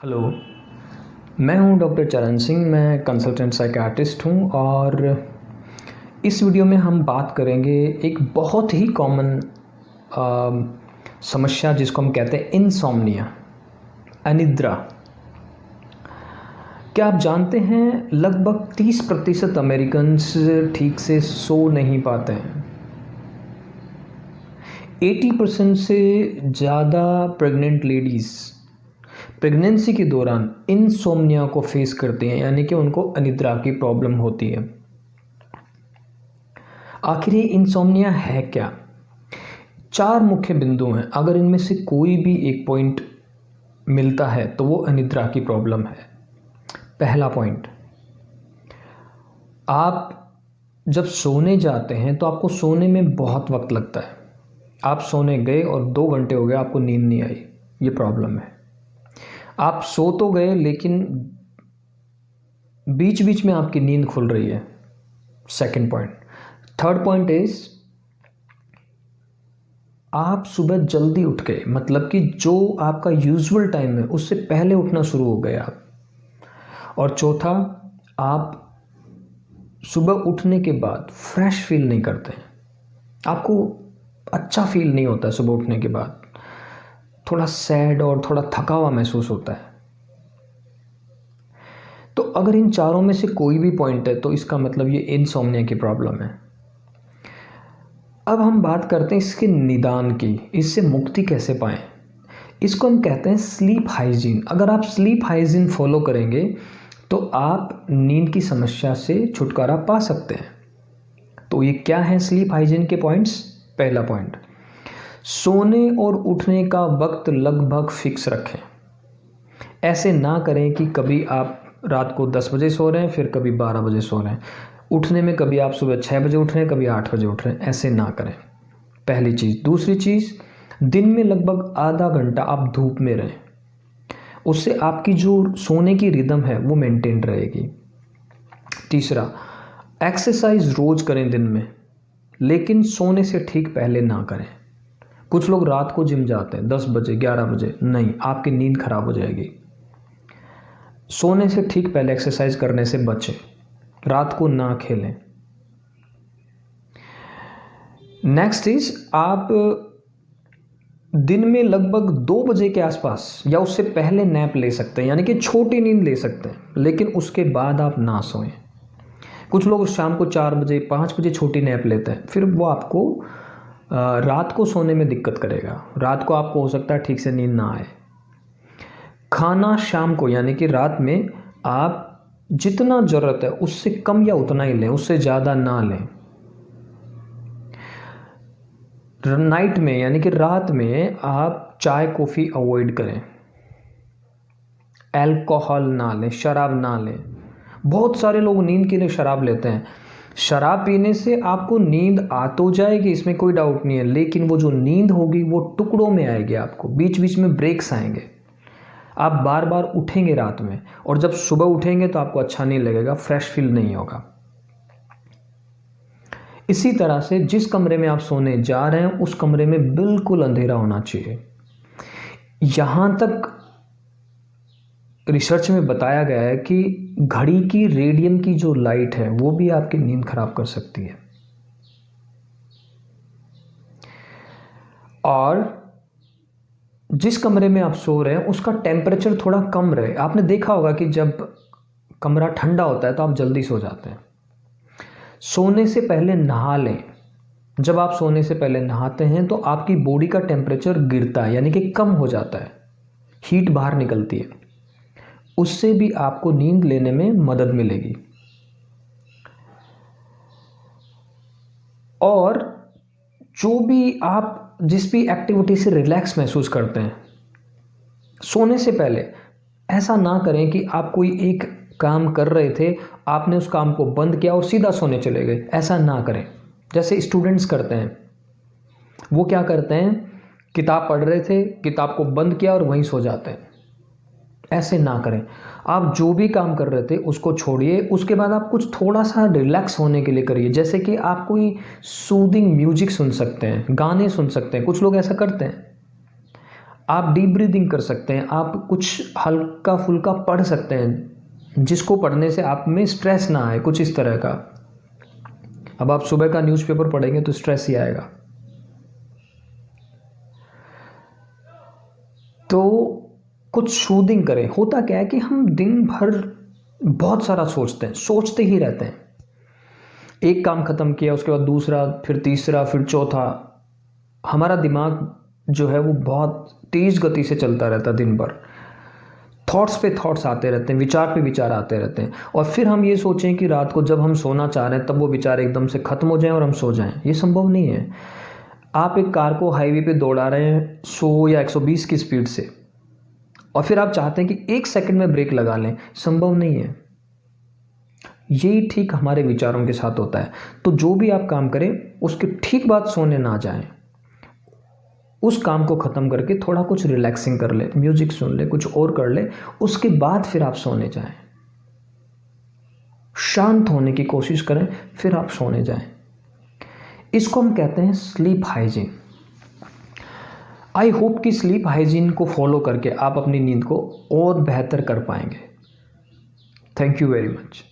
Hello. मैं हूं doctor चरण सिंह। मैं कंसल्टेंट साइकियाट्रिस्ट हूं और इस वीडियो में हम बात करेंगे एक बहुत ही कॉमन समस्या जिसको हम कहते हैं इंसोम्निया, अनिद्रा। क्या आप जानते हैं लगभग 30% अमेरिकन्स ठीक से सो नहीं पाते हैं। 80% से ज़्यादा प्रेग्नेंट लेडीज़ प्रेगनेंसी के दौरान इंसोम्निया को फेस करते हैं, यानी कि उनको अनिद्रा की प्रॉब्लम होती है। आखिर ये इंसोम्निया है क्या? 4 मुख्य बिंदु हैं। अगर इनमें से कोई भी एक पॉइंट मिलता है तो वो अनिद्रा की प्रॉब्लम है। पहला पॉइंट, आप जब सोने जाते हैं तो आपको सोने में बहुत वक्त लगता है। आप सोने गए और 2 घंटे हो गए, आपको नींद नहीं आई, ये प्रॉब्लम है। आप सो तो गए लेकिन बीच बीच में आपकी नींद खुल रही है, second point. Third point is, आप सुबह जल्दी उठ गए, मतलब कि जो आपका यूजुअल टाइम है उससे पहले उठना शुरू हो गए आप। और चौथा, आप सुबह उठने के बाद फ्रेश फील नहीं करते हैं, आपको अच्छा फील नहीं होता है। सुबह उठने के बाद थोड़ा सैड और थोड़ा थका हुआ महसूस होता है। तो अगर इन चारों में से कोई भी पॉइंट है तो इसका मतलब ये इंसोम्निया की प्रॉब्लम है। अब हम बात करते हैं इसके निदान की, इससे मुक्ति कैसे पाएं। इसको हम कहते हैं स्लीप हाइजीन। अगर आप स्लीप हाइजीन फॉलो करेंगे तो आप नींद की समस्या से छुटकारा पा सकते हैं। तो ये क्या है स्लीप हाइजीन के पॉइंट्स? पहला पॉइंट, सोने और उठने का वक्त लगभग फिक्स रखें। ऐसे ना करें कि कभी आप रात को 10 बजे सो रहे हैं फिर कभी 12 बजे सो रहे हैं। उठने में कभी आप सुबह 6 बजे उठ रहे हैं, कभी 8 बजे उठ रहे हैं, ऐसे ना करें, पहली चीज़। दूसरी चीज़, दिन में लगभग आधा घंटा आप धूप में रहें, उससे आपकी जो सोने की रिदम है वो मेंटेन रहेगी। तीसरा, एक्सरसाइज रोज़ करें दिन में, लेकिन सोने से ठीक पहले ना करें। कुछ लोग रात को जिम जाते हैं 10 बजे 11 बजे, नहीं, आपकी नींद खराब हो जाएगी। सोने से ठीक पहले एक्सरसाइज करने से बचें, रात को ना खेलें। नेक्स्ट इज, आप दिन में लगभग 2 बजे के आसपास या उससे पहले नैप ले सकते हैं, यानी कि छोटी नींद ले सकते हैं, लेकिन उसके बाद आप ना सोएं। कुछ लोग शाम को 4 बजे 5 बजे छोटी नैप लेते हैं, फिर वो आपको रात को सोने में दिक्कत करेगा। रात को आपको हो सकता है ठीक से नींद ना आए। खाना शाम को, यानी कि रात में आप जितना ज़रूरत है उससे कम या उतना ही लें, उससे ज़्यादा ना लें। नाइट में, यानी कि रात में आप चाय कॉफ़ी अवॉइड करें, अल्कोहल ना लें, शराब ना लें। बहुत सारे लोग नींद के लिए शराब लेते हैं। शराब पीने से आपको नींद आ तो जाएगी, इसमें कोई डाउट नहीं है, लेकिन वो जो नींद होगी वो टुकड़ों में आएगी, आपको बीच बीच में ब्रेक्स आएंगे, आप बार बार उठेंगे रात में, और जब सुबह उठेंगे तो आपको अच्छा नहीं लगेगा, फ्रेश फील नहीं होगा। इसी तरह से जिस कमरे में आप सोने जा रहे हैं उस कमरे में बिल्कुल अंधेरा होना चाहिए। यहाँ तक रिसर्च में बताया गया है कि घड़ी की रेडियम की जो लाइट है वो भी आपकी नींद खराब कर सकती है। और जिस कमरे में आप सो रहे हैं उसका टेम्परेचर थोड़ा कम रहे। आपने देखा होगा कि जब कमरा ठंडा होता है तो आप जल्दी सो जाते हैं। सोने से पहले नहा लें। जब आप सोने से पहले नहाते हैं तो आपकी बॉडी का टेम्परेचर गिरता है, यानी कि कम हो जाता है, हीट बाहर निकलती है, उससे भी आपको नींद लेने में मदद मिलेगी। और जो भी आप जिस भी एक्टिविटी से रिलैक्स महसूस करते हैं, सोने से पहले ऐसा ना करें कि आप कोई एक काम कर रहे थे, आपने उस काम को बंद किया और सीधा सोने चले गए, ऐसा ना करें। जैसे स्टूडेंट्स करते हैं, वो क्या करते हैं, किताब पढ़ रहे थे, किताब को बंद किया और वहीं सो जाते हैं, ऐसे ना करें। आप जो भी काम कर रहे थे उसको छोड़िए, उसके बाद आप कुछ थोड़ा सा रिलैक्स होने के लिए करिए। जैसे कि आप कोई सूदिंग म्यूजिक सुन सकते हैं, गाने सुन सकते हैं, कुछ लोग ऐसा करते हैं। आप डीप ब्रीदिंग कर सकते हैं, आप कुछ हल्का फुल्का पढ़ सकते हैं जिसको पढ़ने से आप में स्ट्रेस ना आए, कुछ इस तरह का। अब आप सुबह का न्यूज़पेपर पढ़ेंगे तो स्ट्रेस ही आएगा। तो कुछ सूदिंग करें। होता क्या है कि हम दिन भर बहुत सारा सोचते हैं, सोचते ही रहते हैं। एक काम ख़त्म किया, उसके बाद दूसरा, फिर तीसरा, फिर चौथा। हमारा दिमाग जो है वो बहुत तेज़ गति से चलता रहता है दिन भर। थॉट्स पे थॉट्स आते रहते हैं, विचार पे विचार आते रहते हैं, और फिर हम ये सोचें कि रात को जब हम सोना चाह रहे हैं तब वो विचार एकदम से ख़त्म हो जाएं और हम सो जाएं। ये संभव नहीं है। आप एक कार को हाईवे पे दौड़ा रहे हैं 100 या 120 की स्पीड से, और फिर आप चाहते हैं कि 1 सेकंड में ब्रेक लगा लें, संभव नहीं है। यही ठीक हमारे विचारों के साथ होता है। तो जो भी आप काम करें उसके ठीक बाद सोने ना जाएं। उस काम को ख़त्म करके थोड़ा कुछ रिलैक्सिंग कर ले, म्यूजिक सुन ले, कुछ और कर ले, उसके बाद फिर आप सोने जाएं। शांत होने की कोशिश करें, फिर आप सोने जाएं। इसको हम कहते हैं स्लीप हाइजीन। आई होप कि स्लीप हाइजीन को फॉलो करके आप अपनी नींद को और बेहतर कर पाएंगे। Thank you very much.